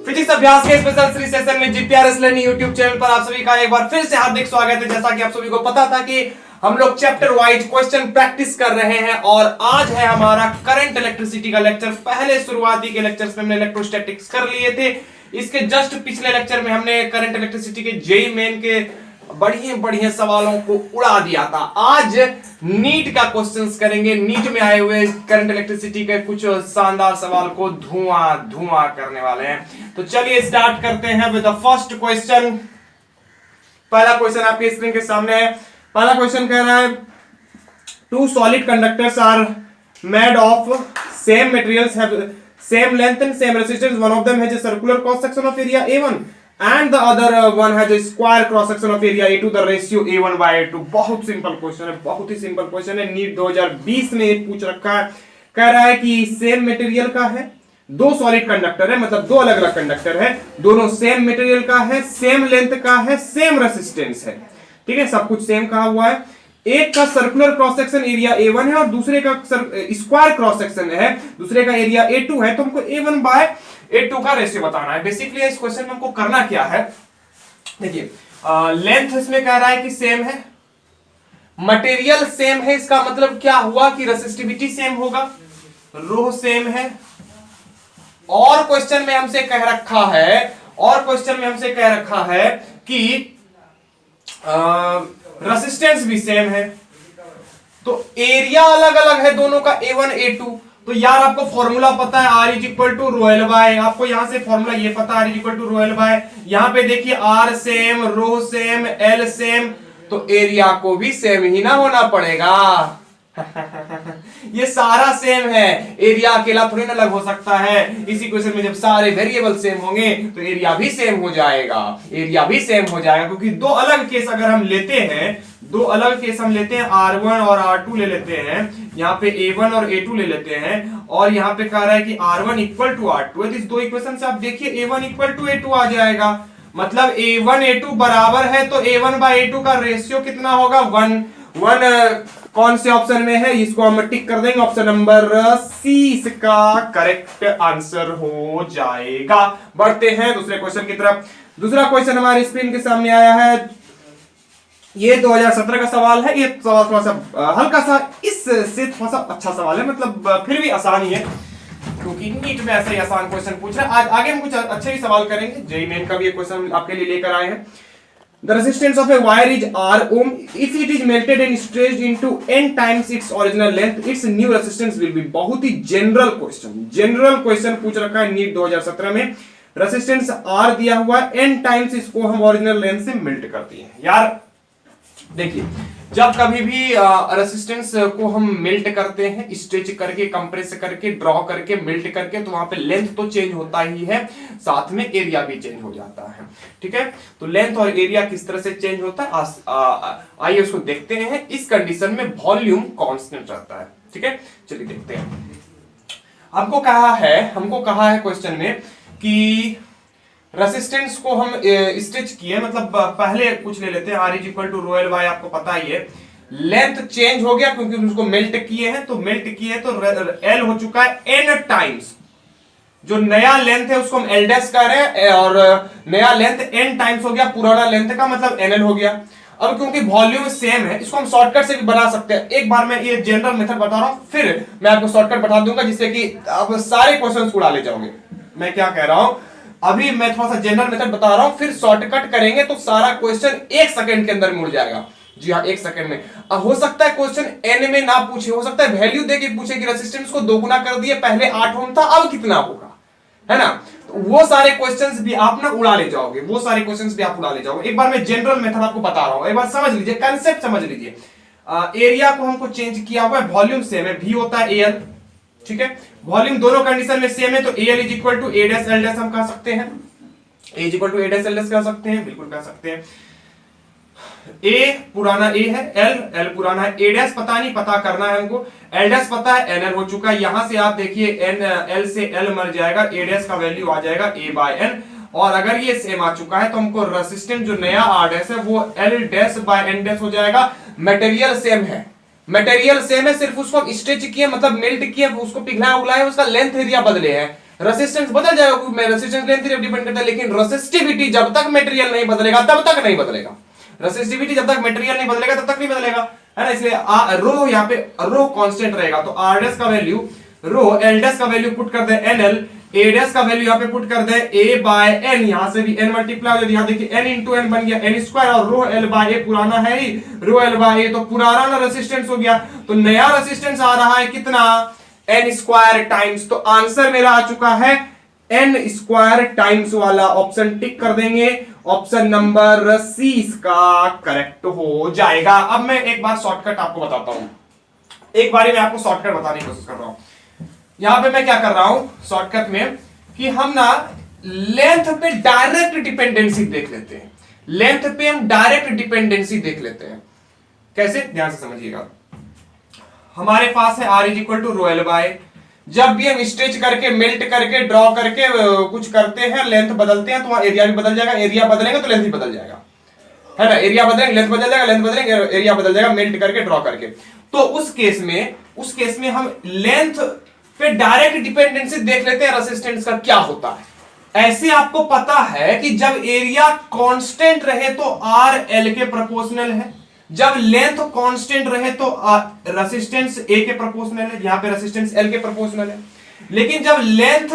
Physics अभ्यास के special series session में जीपीआरएस लर्निंग यूट्यूब चैनल पर आप सभी का एक बार फिर से हार्दिक स्वागत है। जैसा कि आप सभी को पता था कि हम लोग चैप्टर वाइज क्वेश्चन प्रैक्टिस कर रहे हैं और आज है हमारा करंट इलेक्ट्रिसिटी का लेक्चर। पहले शुरुआती के लेक्चर्स में हमने इलेक्ट्रोस्टैटिक्स कर लिए थे। इसके जस्ट पिछले लेक्चर में हमने करंट इलेक्ट्रिसिटी के जेईई मेन के बढ़िया बढ़िया सवालों को उड़ा दिया था। आज नीट का क्वेश्चंस करेंगे। नीट में आए हुए करंट इलेक्ट्रिसिटी के कुछ शानदार सवाल को धुआं करने वाले हैं। तो चलिए स्टार्ट करते हैं विद द फर्स्ट क्वेश्चन। पहला क्वेश्चन आपके स्क्रीन के सामने है। पहला क्वेश्चन कह रहा है two solid conductors are made of same materials have same length and same resistance. One of them has a circular cross section of area A1 and the other one has a square cross section of area A2, the ratio A1 by A2। बहुत simple question है, बहुत ही simple question है। NEET 2020 में पूछ रखा है। कह रहा है कि सेम मटेरियल का है, दो सॉलिड कंडक्टर है, मतलब दो अलग अलग कंडक्टर है, दोनों सेम मटेरियल का है, सेम लेंथ का है, सेम रेसिस्टेंस है। ठीक है, सब कुछ सेम कहा हुआ है। एक का circular cross section area A1 है और दूसरे का स्क्वायर क्रॉस सेक्शन है, दूसरे का एरिया A2 है। तो हमको A1 बाय A2 का रेशियो बताना है। बेसिकली इस क्वेश्चन में हमको करना क्या है, देखिए लेंथ इसमें कह रहा है कि सेम है, मटेरियल सेम है। इसका मतलब क्या हुआ कि रेसिस्टिविटी सेम होगा, रो सेम है। और क्वेश्चन में हमसे कह रखा है कि रेसिस्टेंस भी सेम है। तो एरिया अलग अलग है दोनों का A1 A2। तो यार आपको फॉर्मूला पता है R is equal to rho L by, आपको यहां से फॉर्मूला ये पता है R is equal to rho L by. यहां पे देखिए R same, rho same, L same, तो एरिया को भी सेम ही ना होना पड़ेगा। ये सारा सेम है, एरिया अकेला थोड़ी ना अलग हो सकता है। इसी क्वेश्चन में जब सारे वेरिएबल सेम होंगे तो एरिया भी सेम हो जाएगा, क्योंकि दो अलग केस अगर हम लेते हैं, R1 और R2 ले लेते हैं, यहाँ पे A1 और A2 ले लेते हैं, और यहाँ पे कह रहा है कि R1 इक्वल टू R2 है। तो इस दो इक्वेशन से आप देखिए A1 इक्वल टू A2 आ जाएगा। मतलब A1 A2 बराबर है, तो A1 बाय A2 का रेशियो कितना होगा, 1। कौन से ऑप्शन में है, इसको हम टिक कर देंगे। ऑप्शन नंबर C इसका करेक्ट आंसर हो जाएगा। बढ़ते हैं दूसरे क्वेश्चन की तरफ। दूसरा क्वेश्चन हमारी स्क्रीन के सामने आया है। ये 2017 का सवाल है। ये सवाल थोड़ा सा हल्का सा, इससे थोड़ा सा अच्छा सवाल है, मतलब फिर भी आसान ही है, क्योंकि नीट में ऐसे ही आसान क्वेश्चन पूछ रहे हैं। आज आगे हम कुछ अच्छे ही सवाल करेंगे। जेईई मेन का भी एक क्वेश्चन आपके लिए लेकर आए हैं। The resistance of a wire is R ohm. If it is melted and stretched into n times its original length, its new resistance will be। बहुत ही जनरल क्वेश्चन पूछ रखा है नीट 2017 में। रेसिस्टेंस R दिया हुआ है, n टाइम्स इसको हम ओरिजिनल लेंथ से मेल्ट करती है। यार देखिए, जब कभी भी रेसिस्टेंस को हम मेल्ट करते हैं, स्ट्रेच करके, कंप्रेस करके, ड्रॉ करके, मेल्ट करके, तो वहां पे लेंथ तो चेंज होता ही है, साथ में एरिया भी चेंज हो जाता है। ठीक है, तो लेंथ और एरिया किस तरह से चेंज होता है, आइए उसको देखते हैं। इस कंडीशन में वॉल्यूम कांस्टेंट रहता है। ठीक है, चलिए देखते हैं। हमको कहा है क्वेश्चन में कि रेसिस्टेंस को हम स्ट्रेच किए, मतलब पहले कुछ ले लेते हैं। R is equal to rho L by, आपको पता ही है। लेंथ चेंज हो गया क्योंकि उसको मेल्ट किए हैं, तो L हो चुका है n टाइम्स। जो नया लेंथ है उसको हम L डैश कह रहे हैं, और नया लेंथ n टाइम्स हो गया पुराना लेंथ का, मतलब NL हो गया। अब क्योंकि वॉल्यूम सेम है, इसको हम शॉर्टकट से भी बना सकते हैं। एक बार मैं ये जनरल मेथड बता रहा हूं, फिर मैं आपको शॉर्टकट बता दूंगा, जिससे कि आप सारे क्वेश्चन उड़ा ले जाओगे। मैं क्या कह रहा हूं, अभी मैं थोड़ा सा जनरल मेथड बता रहा हूं, फिर शॉर्टकट करेंगे तो सारा क्वेश्चन 1 सेकंड के अंदर मुड़ जाएगा। जी हाँ, 1 सेकंड में। अब हो सकता है क्वेश्चन n में ना पूछे, हो सकता है वैल्यू देके पूछे कि रेसिस्टेंस को 2 गुना कर दिए, पहले 8 ओम था, अब कितना होगा, है ना। तो वो सारे क्वेश्चंस भी आप ना उड़ा ले जाओगे, एक बार मैं जनरल मेथड आपको बता रहा हूं, एक बार समझ लीजिए, कंसेप्ट समझ लीजिए। एरिया को हमको चेंज किया हुआ है, वॉल्यूम सेम है, V होता है AL। ठीक है, वॉल्यूम दोनों कंडीशन में सेम है, तो AL is equal to A dash L dash हम कह सकते हैं, A is equal to A dash L dash कह सकते हैं, बिल्कुल कह सकते हैं। A पुराना A है, L पुराना है, A डैश पता करना है हमको, L डैश पता है, NL हो चुका है। यहां से आप देखिए L से L मर जाएगा, A डैश का वैल्यू आ जाएगा A बाय N, और अगर ये सेम आ चुका है तो हमको रेसिस्टेंस जो नया R डैश है वो L dash by N dash हो जाएगा। मटेरियल सेम है, सिर्फ उसको स्ट्रेच किए, मतलब मेल्ट किए, उसको पिघलाया उगलाया, उसका लेंथ एरिया बदले हैं। रेसिस्टेंस बदल जाएगा क्योंकि रेसिस्टेंस लेंथ पे डिपेंड करता है, लेकिन रेसिस्टिविटी जब तक मटेरियल नहीं बदलेगा तब तक नहीं बदलेगा। रेसिस्टिविटी जब तक मटेरियल नहीं बदलेगा तब तक नहीं बदलेगा, है ना। इसलिए रो यहाँ पे रो कांस्टेंट रहेगा, तो आर डैश का वैल्यू रो, एल डैश का वैल्यू पुट कर दे एन एल, ए डैश का वैल्यू यहाँ पे पुट कर दे ए बाय एन, यहाँ से भी एन मल्टीप्लाई हो जाए, यहाँ देखिए एन इंटू एन बन गया एन स्क्वायर, और रो एल बाय ए पुराना है ही, रो एल बाय ए तो पुराना ना रेसिस्टेंस हो गया, तो नया रेसिस्टेंस आ रहा है कितना, एन स्क्वायर टाइम्स। तो आंसर मेरा आ चुका है एन स्क्वायर टाइम्स वाला, ऑप्शन टिक कर देंगे, ऑप्शन नंबर सी इसका करेक्ट हो जाएगा। अब मैं एक बार शॉर्टकट आपको बताता हूं, एक बारी मैं आपको शॉर्टकट बताने की कोशिश कर रहा हूं। यहां पे मैं क्या कर रहा हूं शॉर्टकट में कि हम ना लेंथ पे डायरेक्ट डिपेंडेंसी देख लेते हैं, लेंथ पे हम डायरेक्ट डिपेंडेंसी देख लेते हैं। कैसे, ध्यान से समझिएगा। हमारे पास है r is equal to rho L by, जब भी हम स्ट्रेच करके मेल्ट करके ड्रॉ करके कुछ करते हैं, लेंथ बदलते हैं, तो वहां एरिया भी बदल जाएगा, एरिया बदलेंगे तो लेंथ भी बदल जाएगा, है ना। एरिया बदलेंगे लेंथ बदल जाएगा, लेंथ बदलेंगे एरिया बदल जाएगा, मेल्ट करके ड्रॉ करके। तो उस केस में हम लेंथ पे डायरेक्ट डिपेंडेंसी देख लेते हैं रेसिस्टेंस का क्या होता है। ऐसे आपको पता है कि जब एरिया कांस्टेंट रहे तो आर एल के प्रोपोर्शनल है, जब लेंथ कांस्टेंट रहे तो रेसिस्टेंस ए के प्रोपोर्शनल है, यहां पे रेसिस्टेंस एल के प्रोपोर्शनल है। लेकिन जब लेंथ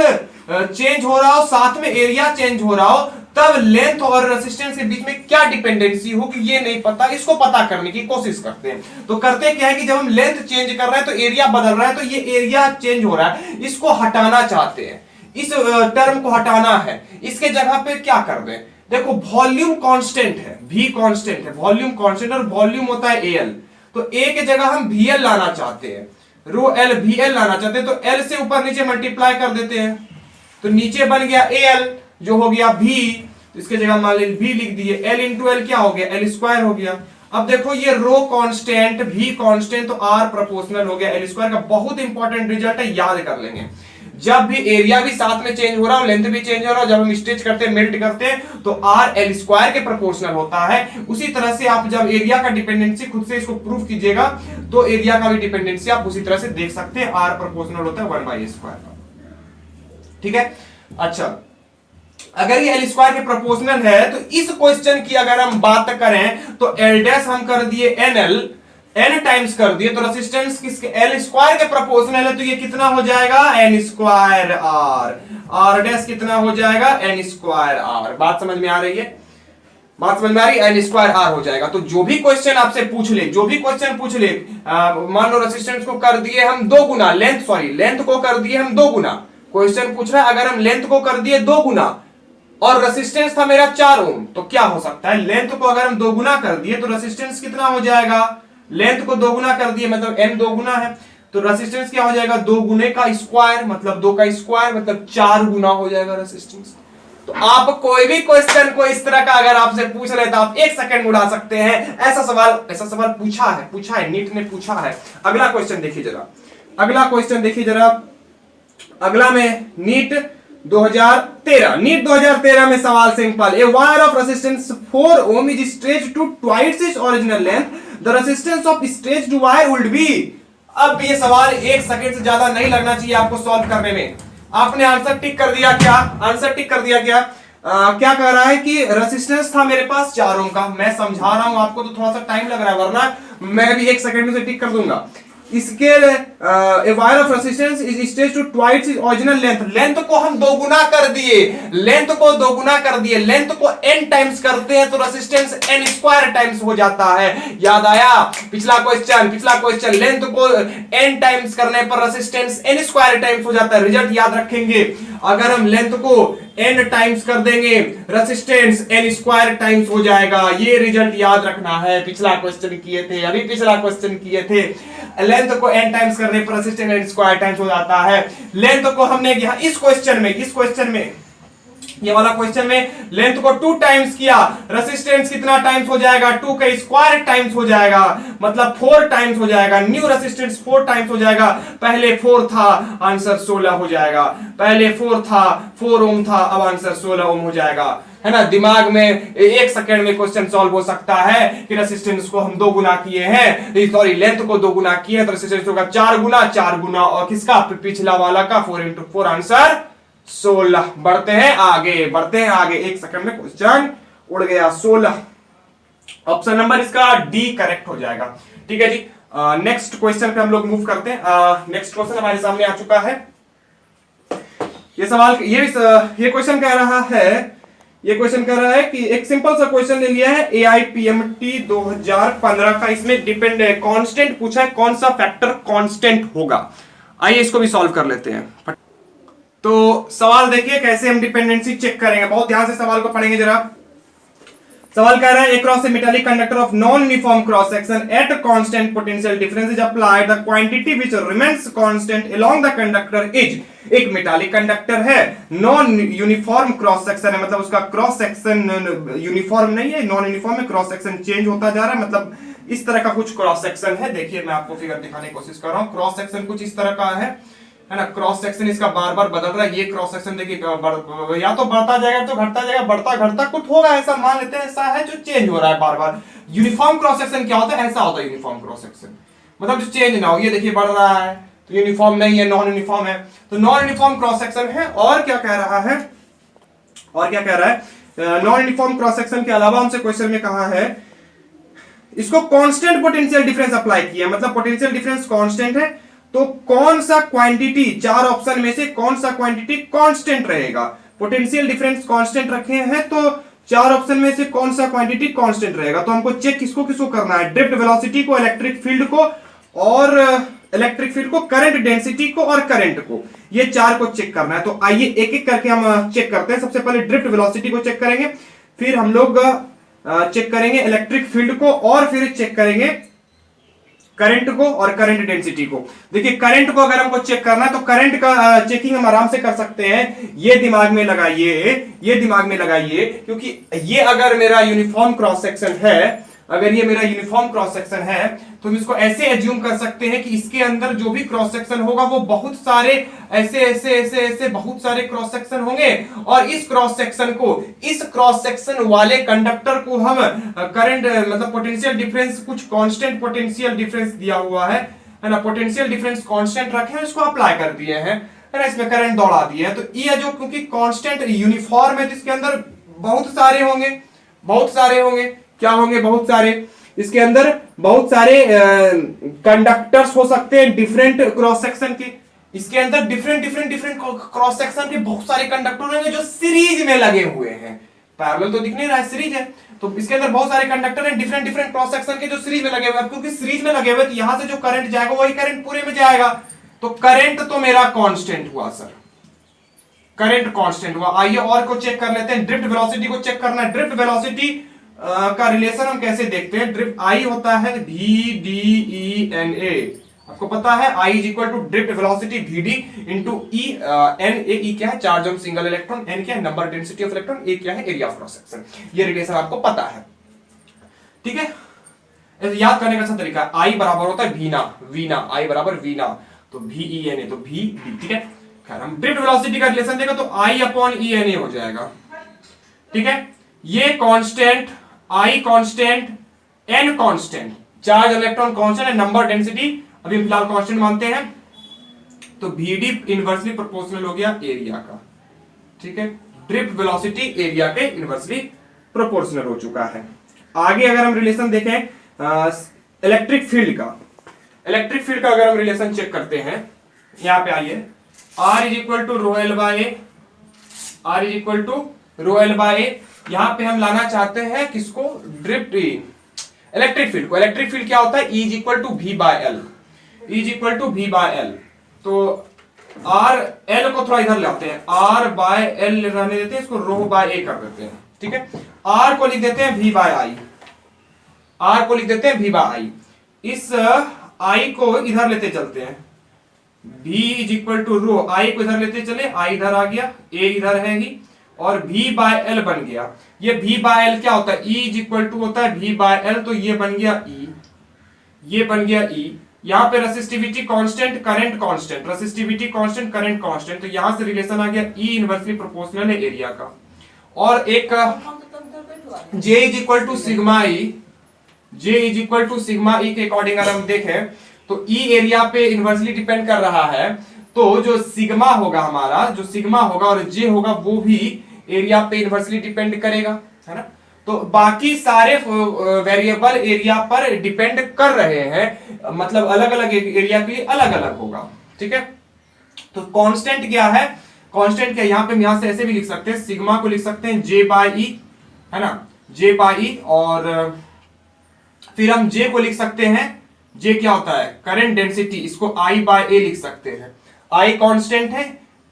चेंज हो रहा हो साथ में एरिया चेंज हो रहा हो, तब लेंथ और रेसिस्टेंस के बीच में क्या डिपेंडेंसी होगी ये नहीं पता, इसको पता करने की कोशिश करते हैं। तो करते क्या है कि जब हम लेंथ चेंज कर रहे हैं तो एरिया बदल रहा है, तो ये एरिया चेंज हो रहा है, इसको हटाना चाहते हैं, इस टर्म को हटाना है, इसके जगह पे क्या कर दें, देखो वॉल्यूम कांस्टेंट है, v कांस्टेंट है, वॉल्यूम कांस्टेंट, और वॉल्यूम होता है al, तो a के जगह हम vl लाना चाहते हैं, रो एल vl लाना चाहते हैं, तो l से ऊपर नीचे मल्टीप्लाई कर देते हैं, तो नीचे बन गया al जो हो गया v, तो इसके जगह मान लीजिए v लिख दिए, l इंटू एल क्या हो गया, l स्क्वायर हो गया। अब देखो ये रो कांस्टेंट v कांस्टेंट तो r प्रोपोर्शनल हो गया l स्क्वायर का, बहुत इंपॉर्टेंट रिजल्ट है, याद कर लेंगे। जब भी एरिया भी साथ में चेंज हो रहा हो, लेंथ भी चेंज हो रहा हो, जब हम स्ट्रेच करते हैं मेल्ट करते हैं तो आर एल स्क्वायर के प्रोपोर्शनल होता है। उसी तरह से आप जब एरिया का डिपेंडेंसी खुद से इसको प्रूव कीजिएगा तो एरिया का भी डिपेंडेंसी आप उसी तरह से देख सकते हैं, आर प्रोपोर्शनल होता है 1/a स्क्वायर का, ठीक है। अच्छा, अगर ये एल स्क्वायर के प्रोपोर्शनल है तो इस क्वेश्चन की अगर हम बात करें तो एल डैश हम कर दिए एन एल, एन टाइम्स कर दिए, तो रेसिस्टेंस किसके, एल स्क्वायर के प्रोपोर्शनल है, तो ये कितना हो जाएगा, n square R, R dash कितना हो जाएगा, एन स्क्वायर आर। बात समझ में आ रही है, बात समझ में आ रही है, एन स्क्वायर आर हो जाएगा। तो जो भी क्वेश्चन आपसे पूछ ले, जो भी क्वेश्चन पूछ ले, मान लो रेसिस्टेंस को कर दिए हम 2 गुना, लेंथ को कर दिए हम 2 गुना, क्वेश्चन पूछ रहा है अगर हम लेंथ को कर दिए 2 गुना और रेसिस्टेंस था मेरा 4 ओम, तो क्या हो सकता है, लेंथ को अगर हम 2 गुना कर दिए तो रेसिस्टेंस कितना हो जाएगा, लेंथ को 2 गुना कर दिए मतलब n 2 गुना है, तो रेसिस्टेंस क्या हो जाएगा, 2 गुने का स्क्वायर मतलब 2 का स्क्वायर मतलब 4 गुना हो जाएगा रेसिस्टेंस। तो आप कोई भी क्वेश्चन को इस तरह का अगर आपसे पूछ रहे तो आप 1 सेकंड उड़ा सकते हैं। ऐसा सवाल पूछा है नीट ने पूछा है। अगला क्वेश्चन देखिए जरा, अगला क्वेश्चन देखिए जरा, अगला में नीट 2013 में सवाल simple, a wire of resistance 4 ohm is stretched to twice its original length, the resistance of stretched wire would be. अब ये सवाल 1 सेकंड से ज्यादा नहीं लगना चाहिए आपको सॉल्व करने में। आपने आंसर टिक कर दिया क्या, आंसर टिक कर दिया क्या, क्या कह रहा है कि रेजिस्टेंस था मेरे पास 4 ओम का, मैं समझा रहा हूं आपको तो थोड़ा सा टाइम लग रहा है, वरना मैं भी 1 सेकंड में से टिक कर दूंगा। इसके wire of resistance is stretched to twice its original length, length को हम 2 गुना कर दिए, लेंथ को 2 गुना कर दिए, लेंथ को n टाइम्स करते हैं तो रेजिस्टेंस n स्क्वायर टाइम्स हो जाता है। याद आया पिछला क्वेश्चन, लेंथ को n टाइम्स करने पर रेजिस्टेंस n स्क्वायर टाइम्स हो जाता है। रिजल्ट याद रखेंगे, अगर हम लेंथ को n टाइम्स कर देंगे रेजिस्टेंस n स्क्वायर टाइम्स हो जाएगा। ये रिजल्ट याद रखना है, पिछला क्वेश्चन किए थे, अभी पिछला क्वेश्चन किए थे, लेंथ को n टाइम्स करने पर रेजिस्टेंस n स्क्वायर टाइम्स हो जाता है। लेंथ को हमने यहां इस क्वेश्चन में ये वाला क्वेश्चन में लेंथ को 2 टाइम्स किया, रेजिस्टेंस कितना टाइम्स हो जाएगा, 2 का स्क्वायर टाइम्स हो जाएगा, मतलब 4 टाइम्स हो जाएगा, न्यू रेजिस्टेंस 4 टाइम्स हो जाएगा। पहले 4 था, आंसर 16 हो जाएगा, पहले 4 था, 4 ओम था, अब आंसर 16 ओम हो जाएगा, है ना। दिमाग में 1 सेकंड में क्वेश्चन सॉल्व हो सकता है कि रेजिस्टेंस को हम 2 गुना किए हैं, सॉरी लेंथ को 2 गुना किए तो रेजिस्टेंस होगा 4 गुना, और किसका, पिछला वाला का 4 into 4 आंसर 16। बढ़ते हैं आगे, बढ़ते हैं आगे, एक सेकंड में क्वेश्चन उड़ गया। 16 ऑप्शन नंबर इसका डी करेक्ट हो जाएगा। ठीक है जी, नेक्स्ट क्वेश्चन पे हम लोग मूव करते हैं। नेक्स्ट क्वेश्चन हमारे सामने आ चुका है। ये सवाल ये क्वेश्चन कह रहा है, ये क्वेश्चन कह रहा है कि एक सिंपल सा क्वेश्चन ले लिया है AIPMT 2015 का। इसमें डिपेंड कांस्टेंट पूछा है, कौन सा फैक्टर कांस्टेंट होगा। आइए इसको भी सॉल्व कर लेते हैं। तो सवाल देखिए कैसे हम डिपेंडेंसी चेक करेंगे, बहुत ध्यान से सवाल को पढ़ेंगे जरा। सवाल कह रहा है across a metallic conductor of non-uniform cross section at constant potential difference is applied, the quantity which remains constant along the conductor is। एक मेटालिक कंडक्टर है, नॉन यूनिफॉर्म क्रॉस सेक्शन है, मतलब उसका क्रॉस सेक्शन यूनिफॉर्म नहीं है, non uniform है, cross section change होता जा रहा है, मतलब इस तरह का कुछ क्रॉस सेक्शन है। देखिए मैं आपको फिगर दिखाने की कोशिश कर रहा हूं। क्रॉस सेक्शन कुछ इस तरह का है ना, क्रॉस सेक्शन इसका बार बार बदल रहा है। ये क्रॉस सेक्शन देखिए या तो बढ़ता जाएगा तो घटता जाएगा, बढ़ता घटता कुछ होगा, ऐसा मान लेते हैं, ऐसा है जो चेंज हो रहा है बार बार। यूनिफॉर्म क्रॉस सेक्शन क्या होता है, ऐसा होता है यूनिफॉर्म क्रॉस सेक्शन, मतलब जो चेंज ना हो। ये देखिए बढ़ रहा है तो यूनिफॉर्म नहीं है, नॉन यूनिफॉर्म है, तो नॉन यूनिफॉर्म क्रॉस सेक्शन है। और क्या कह रहा है, और क्या कह रहा है, नॉन यूनिफॉर्म क्रॉस सेक्शन के अलावा हमसे क्वेश्चन में कहा है इसको कांस्टेंट पोटेंशियल डिफरेंस अप्लाई किया, मतलब पोटेंशियल डिफरेंस कांस्टेंट है, तो कौन सा क्वांटिटी, चार ऑप्शन में से कौन सा क्वांटिटी कांस्टेंट रहेगा। पोटेंशियल डिफरेंस कांस्टेंट रखे हैं तो चार ऑप्शन में से कौन सा क्वांटिटी कांस्टेंट रहेगा। तो हमको चेक किसको किसको करना है, ड्रिफ्ट वेलोसिटी को, इलेक्ट्रिक फील्ड को, और इलेक्ट्रिक फील्ड को, करंट डेंसिटी को और करंट को, ये चार को चेक करना है। तो आइए एक एक करके हम चेक करते हैं। सबसे पहले ड्रिफ्ट वेलोसिटी को चेक करेंगे, फिर हम लोग चेक करेंगे इलेक्ट्रिक फील्ड को, और फिर चेक करेंगे करंट को और करंट डेंसिटी को। देखिए करंट को अगर हमको चेक करना है तो करंट का चेकिंग हम आराम से कर सकते हैं। ये दिमाग में लगाइए, ये दिमाग में लगाइए, क्योंकि ये अगर मेरा यूनिफॉर्म क्रॉस सेक्शन है, अगर ये मेरा यूनिफॉर्म क्रॉस सेक्शन है, तो हम इसको ऐसे एज्यूम कर सकते हैं कि इसके अंदर जो भी क्रॉस सेक्शन होगा वो बहुत सारे ऐसे ऐसे ऐसे ऐसे बहुत सारे क्रॉस सेक्शन होंगे, और इस क्रॉस सेक्शन को, इस क्रॉस सेक्शन वाले कंडक्टर को हम करंट मतलब पोटेंशियल डिफरेंस, कुछ कांस्टेंट पोटेंशियल डिफरेंस दिया हुआ है ना, पोटेंशियल डिफरेंस कांस्टेंट रखे हैं, इसको अप्लाई कर दिए हैं, है ना, इसमें करंट दौड़ा दिए हैं। तो ये जो क्योंकि कांस्टेंट यूनिफॉर्म है, जिसके अंदर बहुत सारे होंगे, बहुत सारे होंगे, क्या होंगे, बहुत सारे, इसके अंदर बहुत सारे कंडक्टर्स हो सकते हैं डिफरेंट क्रॉस सेक्शन के, इसके अंदर डिफरेंट क्रॉस सेक्शन के बहुत सारे कंडक्टर होंगे जो सीरीज में लगे हुए हैं। पैरेलल तो दिख नहीं रहा है, सीरीज है, तो इसके अंदर बहुत सारे कंडक्टर हैं डिफरेंट क्रॉस सेक्शन के जो सीरीज में लगे हुए हैं। क्योंकि सीरीज में लगे हुए तो यहां से जो करंट जाएगा वही करंट पूरे में जाएगा, तो करंट तो मेरा कांस्टेंट हुआ सर, करंट कांस्टेंट हुआ। आइए और को चेक कर लेते हैं, ड्रिफ्ट वेलोसिटी को चेक करना है। ड्रिफ्ट वेलोसिटी का रिलेशन हम कैसे देखते हैं, ड्रिफ्ट आई होता है VDE/NA, आपको पता है I is equal to drift velocity VD into E, NA, E क्या है, charge on single electron, N क्या है, number density of electron, A क्या है, एरिया ऑफ क्रॉस सेक्शन। ये रिलेशन आपको पता है, ठीक है। याद करने का अच्छा तरीका, I बराबर होता है वीना, I बराबर वीना, तो VENA तो VD, ठीक है। खैर हम ड्रिफ्ट वेलोसिटी का रिलेशन देखा तो I अपॉन ENA हो जाएगा, ठीक है। ये constant, I constant, N constant, charge electron constant है, नंबर डेंसिटी अभी फिलहाल कांस्टेंट मानते हैं, तो VD इनवर्सली प्रोपोर्शनल हो गया एरिया का, ठीक है। ड्रिफ्ट वेलोसिटी एरिया के इनवर्सली प्रोपोर्शनल हो चुका है। आगे अगर हम रिलेशन देखें इलेक्ट्रिक फील्ड का, इलेक्ट्रिक फील्ड का अगर हम रिलेशन चेक करते हैं, यहां पे आइए, R is equal to rho L by A, R is equal to rho L by A. यहां पे हम लाना चाहते हैं किसको, ड्रिफ्ट इलेक्ट्रिक फील्ड को। इलेक्ट्रिक फील्ड क्या होता है, E is equal to V by L, E is equal to V by L. तो R L को थोड़ा इधर लाते हैं, R बाय एल रहने देते हैं, इसको रो बाय ए कर देते हैं, ठीक है। R को लिख देते हैं V बाय आई, R को लिख देते हैं V बाय आई। इस I को इधर लेते चलते हैं, V is equal to rho, I को इधर लेते चले, I इधर आ गया, A इधर रहेगी, और V बाय एल बन गया। ये V बाय एल क्या होता है, E इज इक्वल टू होता है V बाय एल, तो ये बन गया E, ये बन गया E। यहां पे resistivity constant, current constant, resistivity constant, current constant, तो यहां से रिलेशन आ गया E इनवर्सली प्रोपोर्शनल है एरिया का। और एक J is equal to sigma E, J is equal to sigma E के अकॉर्डिंग अगर हम देखें तो E एरिया पे इनवर्सली डिपेंड कर रहा है, तो जो सिग्मा होगा हमारा, जो सिग्मा होगा और जे होगा वो भी एरिया पे इनवर्सली डिपेंड करेगा, है ना। तो बाकी सारे वेरिएबल एरिया पर डिपेंड कर रहे हैं, मतलब अलग अलग एरिया के लिए अलग अलग होगा, ठीक है। तो कांस्टेंट क्या है, कांस्टेंट क्या, यहां पे हम यहां से ऐसे भी लिख सकते हैं, सिग्मा को लिख सकते हैं जे बाई ई, है ना, जे बाई ई, और फिर हम जे को लिख सकते हैं, जे क्या होता है करंट डेंसिटी, इसको आई बाय ए लिख सकते हैं। आई कांस्टेंट है,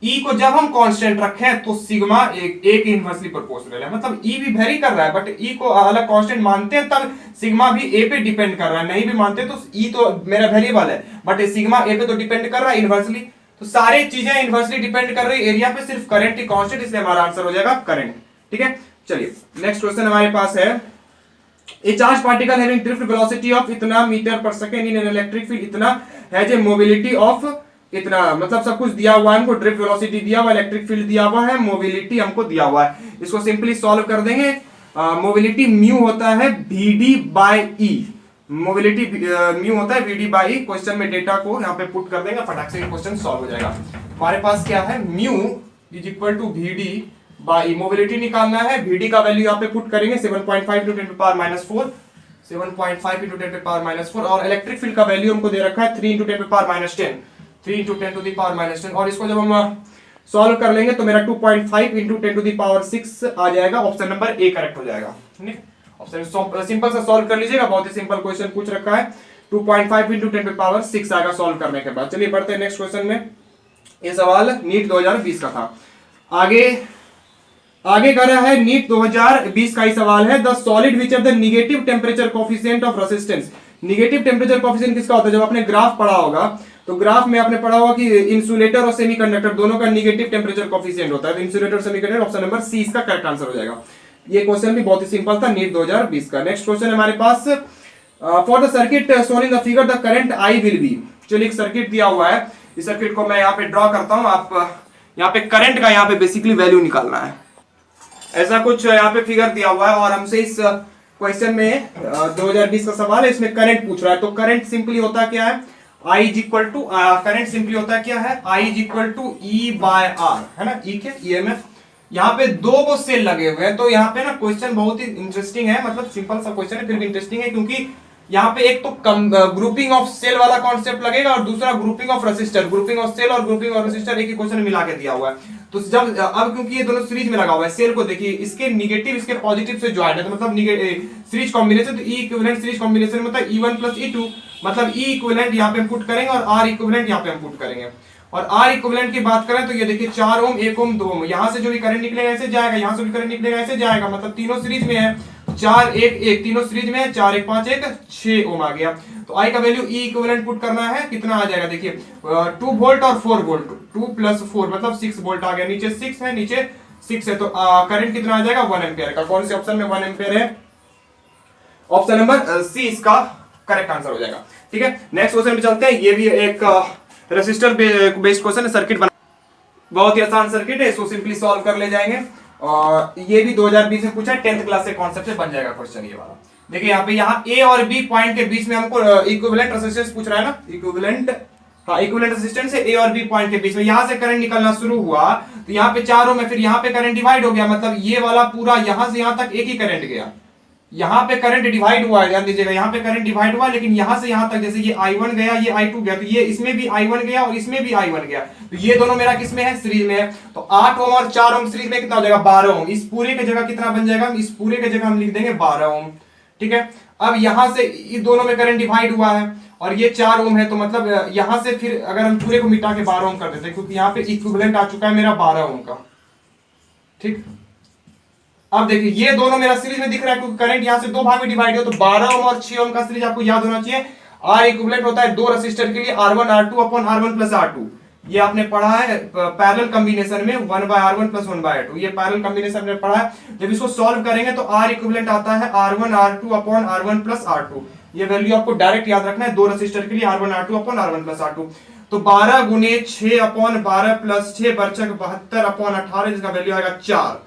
ई को जब हम कांस्टेंट रखें तो सिग्मा एक इनवर्सली प्रोपोर्शनल है, मतलब ई भी वेरी कर रहा है, बट ई को अलग कांस्टेंट मानते हैं तब सिग्मा भी ए पे डिपेंड कर रहा है, नहीं भी मानते तो ई तो मेरा वेरिएबल है बट सिग्मा ए पे तो डिपेंड कर रहा है इनवर्सली। तो सारी चीजें इनवर्सली डिपेंड कर रही है एरिया पे, सिर्फ करंट ही कांस्टेंट, इसलिए हमारा आंसर हो जाएगा करंट, ठीक है। चलिए नेक्स्ट क्वेश्चन हमारे पास है, ए charge particle having drift velocity of इतना मीटर पर second in an electric field इतना हैज ए मोबिलिटी ऑफ इतना, मतलब सब कुछ दिया हुआ है हमको, ड्रिफ्ट वेलोसिटी दिया हुआ है, इलेक्ट्रिक फील्ड दिया हुआ है, मोबिलिटी हमको दिया हुआ है, इसको सिंपली सॉल्व कर देंगे। मोबिलिटी म्यू होता है वीडी बाय ई, मोबिलिटी म्यू होता है वीडी बाय ई, क्वेश्चन में डेटा को यहाँ पे पुट कर देंगे, फटाक से क्वेश्चन सॉल्व हो जाएगा। हमारे पास क्या है, mu is equal to VD by, mobility निकालना है, वीडी का वैल्यू यहाँ पे पुट करेंगे 7.5 to 10 to power -4, 7.5 into 10 to power -4, और इलेक्ट्रिक फील्ड का वैल्यू हमको दे रखा है 3 into 10 to power -10, 3 into 10 to the power -10, और इसको जब हम सॉल्व कर लेंगे तो मेरा 2.5 into 10 to the power 6 आ जाएगा, ऑप्शन नंबर ए करेक्ट हो जाएगा, ठीक है। ऑप्शन सिंपल सा सॉल्व कर लीजिएगा, बहुत ही सिंपल क्वेश्चन पूछ रखा है, 2.5 into 10 to the power 6 आएगा सॉल्व करने के बाद। चलिए बढ़ते हैं नेक्स्ट क्वेश्चन में, ये सवाल नीट 2020 का था। आगे कर रहा है नीट 2020 का ही सवाल है, the solid which of the negative temperature coefficient of resistance, negative temperature coefficient किसका होता है, जब आपने ग्राफ पढ़ा होगा तो ग्राफ में आपने पढ़ा होगा कि इंसुलेटर और सेमीकंडक्टर दोनों का निगेटिव टेम्परेचर कोफिशिएंट होता है, तो इंसुलेटर और सेमीकंडक्टर, ऑप्शन नंबर सी इसका करेक्ट आंसर हो जाएगा। ये क्वेश्चन भी बहुत ही सिंपल था नीट 2020 का। नेक्स्ट क्वेश्चन हमारे पास, for the circuit shown in the figure the current I will be, चलिए एक सर्किट दिया हुआ है, इस सर्किट को मैं यहाँ पे ड्रॉ करता हूँ, आप यहाँ पे करंट का यहाँ पे बेसिकली वैल्यू निकालना है, ऐसा कुछ यहाँ पे फिगर दिया हुआ है, और हमसे इस क्वेश्चन में 2020 का सवाल है, इसमें करंट पूछ रहा है, तो करंट सिंपली होता क्या है, I is equal to, current simply होता क्या है, I is equal to E by R, है ना, E के EMF। यहाँ पे दो वो सेल लगे हुए हैं, तो यहाँ पे ना क्वेश्चन बहुत ही इंटरेस्टिंग है, मतलब सिंपल सा क्वेश्चन है फिर भी इंटरेस्टिंग है, क्योंकि यहाँ पे एक तो ग्रुपिंग ऑफ सेल वाला कॉन्सेप्ट लगेगा और दूसरा grouping of resistor, grouping of cell और ग्रुपिंग ऑफ रेसिस्टर एक ही क्वेश्चन में मिला के दिया हुआ है। तो जब अब क्योंकि ये दोनों सीरीज में लगा हुआ है, सेल को देखिए इसके निगेटिव इसके पॉजिटिव से ज्वाइंट है, तो मतलब सीरीज कॉम्बिनेशन, तो ई इक्विवेलेंट सीरीज कॉम्बिनेशन मतलब E1 प्लस E2, मतलब ई इक्विवेलेंट यहाँ पे हम पुट करेंगे और आर इक्विवेलेंट यहाँ पे हम पुट करेंगे। और आर इक्विवेलेंट की बात करें तो ये देखिए 4 ओम 1 ओम 2 ओम, यहाँ से जो भी करंट निकलेगा ऐसे जाएगा, यहाँ से भी करंट निकलेगा ऐसे जाएगा, मतलब तीनों सीरीज में है, 4 1 1 तीनों सीरीज में है, 4 1 5 1 6 ओम आ गया। तो आई का वैल्यू ई इक्विवेलेंट पुट करना है, कितना आ जाएगा देखिए 2 वोल्ट और 4 वोल्ट, 2 प्लस 4 मतलब 6 वोल्ट आ गया, नीचे 6 है नीचे 6 है, तो करंट कितना आ जाएगा 1 एम्पियर का, कौन से ऑप्शन में 1 एम्पियर है, ऑप्शन नंबर सी इसका करेक्ट आंसर हो जाएगा, ठीक है। नेक्स्ट क्वेश्चन पे चलते हैं, ये भी एक रेसिस्टर बेस्ड क्वेश्चन है, सर्किट बना, बहुत ही आसान सर्किट है, इसको सिंपली सॉल्व कर ले जाएंगे, और ये भी 2020 में पूछा है, 10th क्लास के कॉन्सेप्ट से बन जाएगा क्वेश्चन ये वाला। देखिए यहाँ पे यहाँ ए और बी पॉइंट के बीच में हमको इक्विवेलेंट रेजिस्टेंस पूछ रहा है ना, इक्विवेलेंट, हाँ इक्विवेलेंट रेजिस्टेंस है ए और बी पॉइंट के बीच में, यहाँ से करंट निकलना शुरू हुआ तो यहाँ पे 4 ओम में, फिर यहाँ पे करंट डिवाइड हो गया, मतलब ये वाला पूरा यहाँ से यहाँ तक एक ही करंट गया, यहाँ पे करंट डिवाइड हुआ है, ध्यान दीजिएगा यहाँ पे करंट डिवाइड हुआ, लेकिन यहाँ से यहाँ तक जैसे ये I1 गया ये I2 गया, तो ये इसमें भी I1 गया और इसमें भी I1 गया, तो ये दोनों मेरा किसमें है, सीरीज में है, तो 8 ओम और 4 ओम सीरीज में कितना हो जाएगा 12 ओम, इस पूरे की जगह कितना बन जाएगा, इस पूरे की जगह हम लिख देंगे 12 ओम, ठीक है। अब यहाँ से इन दोनों में करंट डिवाइड हुआ है और ये 4 ओम है, तो मतलब यहाँ से फिर अगर हम पूरे को मिटा के 12 ओम कर देते हैं, क्योंकि यहाँ पे इक्विवेलेंट आ चुका है मेरा 12 ओम का, ठीक। अब देखिए ये दोनों मेरा सीरीज में दिख रहा है, क्योंकि करंट यहाँ से दो भाग में डिवाइड हो, तो 12 ओम और 6 ओम का सीरीज आपको याद होना चाहिए, आर इक्विवेलेंट होता है दो रेसिस्टर के लिए R1 R2 upon R1 plus R2, ये आपने पढ़ा है पैरेलल कॉम्बिनेशन में 1/R1 प्लस 1/R2, ये पैरेलल कॉम्बिनेशन में पढ़ा है। जब इसको सॉल्व करेंगे तो आर इक्विवेलेंट आता है R1 R2 upon R1 plus R2, ये वैल्यू आपको डायरेक्ट याद रखना है, दो रेसिस्टर के लिए R1 R2 upon R1 plus R2, तो 12 गुने 6 अपॉन 12 प्लस 6 बर्चक 72 अपॉन 18, जिसका वैल्यू आएगा 4,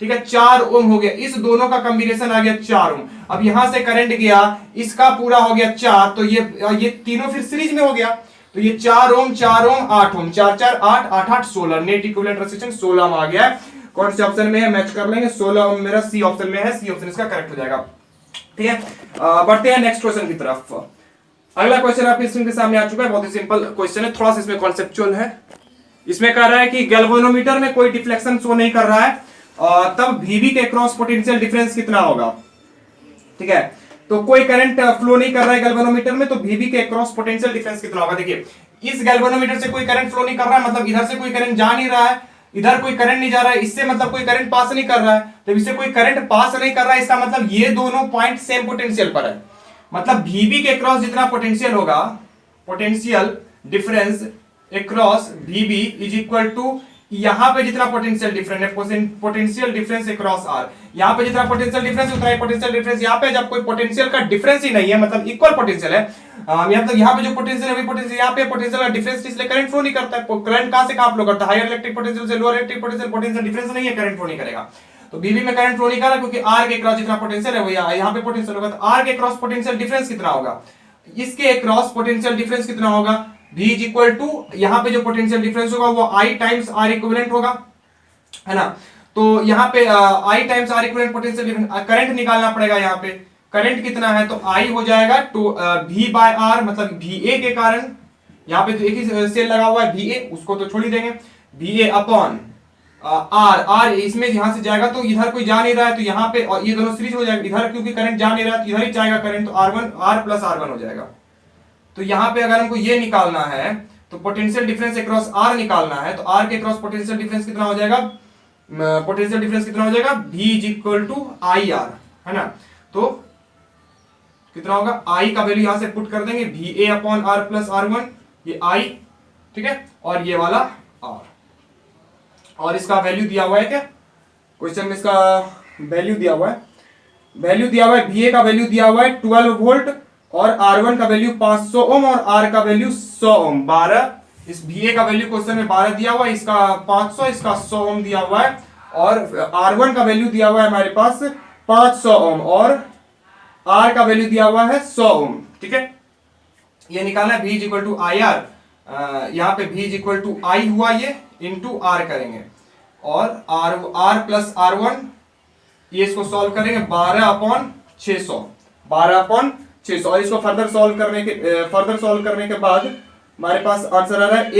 ठीक है, 4 ओम हो गया, इस दोनों का कॉम्बिनेशन आ गया 4 ओम। अब यहां से करंट गया, इसका पूरा हो गया 4, तो ये तीनों फिर सीरीज में हो गया, तो ये 4 ओम 4 ओम 8 ओम 4 4 8 8 8 16 नेट इक्विवेलेंट रेजिस्टेंस 16 में आ गया है। कौन से ऑप्शन में है मैच कर लेंगे, 16 ओम मेरा सी ऑप्शन में है, सी ऑप्शन इसका करेक्ट हो जाएगा। ठीक है, बढ़ते हैं नेक्स्ट क्वेश्चन की तरफ। अगला क्वेश्चन आपके स्क्रीन के सामने आ चुका है, बहुत ही सिंपल क्वेश्चन है, थोड़ा सा इसमें कॉन्सेप्चुअल है। इसमें कह रहा है कि गैल्वेनोमीटर में कोई डिफ्लेक्शन शो नहीं कर रहा है, तब Vb के क्रॉस पोटेंशियल डिफरेंस कितना होगा। ठीक है, तो कोई करंट फ्लो नहीं कर रहा है गैल्वेनोमीटर में, तो Vb के क्रॉस पोटेंशियल डिफरेंस कितना होगा। देखिए इस गैल्वेनोमीटर से कोई करंट फ्लो नहीं कर रहा है, मतलब इधर से कोई करंट जा नहीं रहा है, इधर कोई करंट नहीं जा रहा है, इससे मतलब कोई करंट पास नहीं कर रहा है, तो इससे कोई करंट पास नहीं कर रहा है, इसका मतलब ये दोनों पॉइंट सेम पोटेंशियल पर है। मतलब Vb के क्रॉस जितना पोटेंशियल होगा, potential difference across Vb is equal to यहां पे जितना पोटेंशियल डिफरेंस है, पोटेंशियल डिफरेंस अक्रॉस R, यहां पे जितना पोटेंशियल डिफरेंस उतना ही पोटेंशियल डिफरेंस यहां पे, जब कोई पोटेंशियल का डिफरेंस ही नहीं है, मतलब इक्वल पोटेंशियल है, मतलब यहां पे जो पोटेंशियल है वही पोटेंशियल यहां पे, पोटेंशियल का डिफरेंस इसलिए करंट फ्लो नहीं करता है। करंट कहां से कहां फ्लो करता है, हायर इलेक्ट्रिक पोटेंशियल से lower electric potential, potential difference नहीं है, करंट फ्लो नहीं करेगा। तो Vb में करंट फ्लो नहीं कर रहा क्योंकि R के क्रॉस जितना पोटेंशियल है वो यहां पे पोटेंशियल होगा, तो R के क्रॉस पोटेंशियल डिफरेंस कितना होगा, इसके क्रॉस पोटेंशियल डिफरेंस कितना होगा, V इज इक्वल टू यहां पे जो पोटेंशियल डिफरेंस होगा वो I टाइम्स R इक्विवेलेंट होगा, है ना। तो यहाँ पे I times R equivalent potential difference, current निकालना पड़ेगा, यहाँ पे करंट कितना है, तो I हो जाएगा टू V बाय R, मतलब VA के कारण, यहाँ पे तो एक ही सेल लगा हुआ है VA, उसको तो छोड़ ही देंगे, VA अपॉन R इसमें यहां से जाएगा, तो इधर कोई जा नहीं रहा है, तो यहाँ पे और ये दोनों सीरीज हो जाएगा, इधर क्योंकि करंट जा नहीं रहा है तो इधर ही जाएगा करंट, तो R प्लस R1 हो जाएगा। तो यहाँ पे अगर हमको ये निकालना है तो पोटेंशियल डिफरेंस अक्रॉस R निकालना है, तो R के क्रॉस पोटेंशियल डिफरेंस कितना हो जाएगा, पोटेंशियल डिफरेंस कितना हो जाएगा, V is equal to IR, है ना। तो कितना होगा, I का वैल्यू यहां से पुट कर देंगे, VA upon R plus R1, ये I, ठीक है, और ये वाला R, और इसका वैल्यू दिया हुआ है क्या क्वेश्चन में, इसका वैल्यू दिया हुआ है, VA का वैल्यू दिया हुआ है 12 वोल्ट, और R1 का वैल्यू 500 ओम, और R का वैल्यू 100 ओम, 12, इस VA का वैल्यू क्वेश्चन में 12 दिया हुआ है, इसका 500, इसका 100 ओम दिया हुआ है, और R1 का वैल्यू दिया हुआ है हमारे पास 500 ओम, और R का वैल्यू दिया हुआ है 100 ओम। ठीक है, ये निकालना है V is equal to IR, यहाँ पे V is equal to I हुआ ये, इंटू R करेंगे, और R प्लस R1, ये इसको सॉल्व करेंगे 12 अपॉन 600, 12 अपॉन 600, और इसको फर्दर सॉल्व करने के बाद हमारे पास आंसर आ रहा है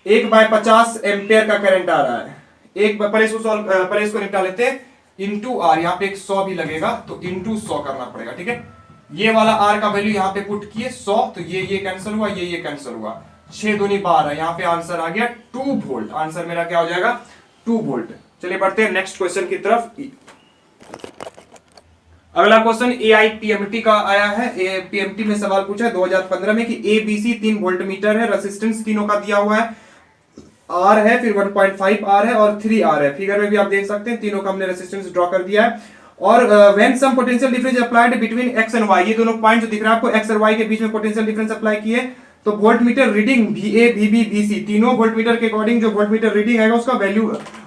1 बाय 50 एम्पियर का करंट आ रहा है। पहले इसको निपटा लेते हैं, इंटू R, यहाँ पे एक 100 भी लगेगा, तो इंटू 100 करना पड़ेगा। ठीक है, ये वाला R का वैल्यू यहाँ पे पुट किए 100, तो ये कैंसिल हुआ, ये कैंसिल हुआ, 6 दूनी 12, यहाँ पे आंसर आ गया 2 वोल्ट, आंसर मेरा क्या हो जाएगा 2 वोल्ट। चलिए बढ़ते हैं नेक्स्ट क्वेश्चन की तरफ। अगला क्वेश्चन AIPMT का आया है। PMT में सवाल पूछा है 2015 में कि ABC 3 वोल्ट मीटर है, रेसिस्टेंस तीनों का दिया हुआ है, R है, फिर 1.5 R है और 3 R है। फिगर में भी आप देख सकते हैं, तीनों का हमने रेसिस्टेंस ड्रॉ कर दिया है। और when some potential difference applied between x and y, ये दोनों पॉइंट जो दिख रहा है आपको x और y के बीच में पोटेंशियल डिफरेंस अप्लाई किए, तो voltmeter reading VA VB VC तीनों वोल्टमीटर के अकॉर्डिंग जो वोल्टमीटर रीडिंग आएगा उसका वैल्यू,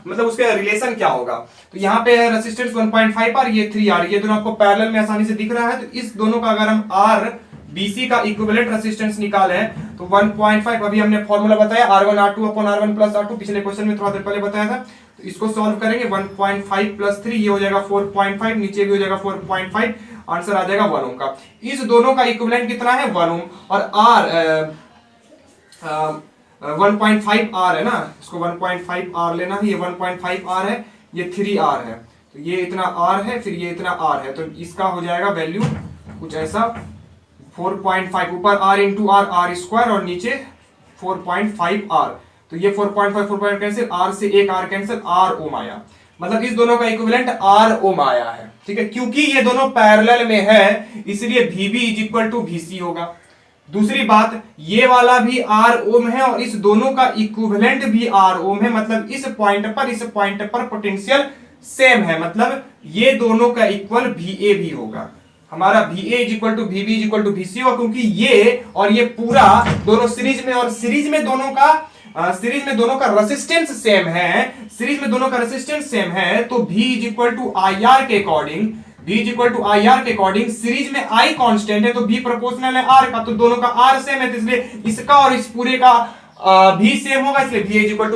मतलब उसका रिलेशन क्या होगा। तो यहाँ पे रेसिस्टेंस 1.5 R, ये 3 R, ये दोनों आपको पैरेलल में आसानी से दिख रहा है। तो इस दोनों का अगर हम R BC का इक्विवेलेंट रेसिस्टेंस निकाले तो 1.5, अभी हमने फॉर्मूला बताया R1 R2 upon R1 plus R2, पिछले क्वेश्चन में थोड़ा देर पहले बताया था। तो इसको सॉल्व करेंगे, 1.5 प्लस 3, ये हो जाएगा 4.5, नीचे भी हो जाएगा 4.5, आंसर आ जाएगा 1 ओम का। इस दोनों का इक्विवेलेंट कितना है 1 ओम, और R 1.5 R है ना, इसको 1.5 R लेना है, ये 1.5 R है, ये 3 R है, तो ये इतना R है, फिर ये इतना R है, तो इसका हो जाएगा वैल्यू कुछ ऐसा 4.5, ऊपर R into R, R square, और नीचे 4.5 R, तो ये 4.5 कैंसिल, R से एक R कैंसिल, R ओम आया, मतलब इस दोनों का इक्विवेलेंट R ओम आया है। ठीक है, क्योंकि ये दोनों पैरेलल में है इसलिए VB is equal to VC होगा। दूसरी बात, ये वाला भी R ओम है और इस दोनों का इक्विवेलेंट भी R ओम है, मतलब इस पॉइंट पर पोटेंशियल सेम है, मतलब ये दोनों का इक्वल VA भी होगा। हमारा VA is equal to VB is equal to VC होगा, क्योंकि ये और ये पूरा दोनों सीरीज में, और सीरीज में दोनों का रेसिस्टेंस सेम है, तो V is equal to IR के according V is equal to I R के अकॉर्डिंग सीरीज में I कांस्टेंट है तो V प्रोपोर्शनल है R का, तो दोनों का R सेम है, तो इसलिए इसका और इस पूरे का भी सेम होगा, इसलिए V इज इक्वल टू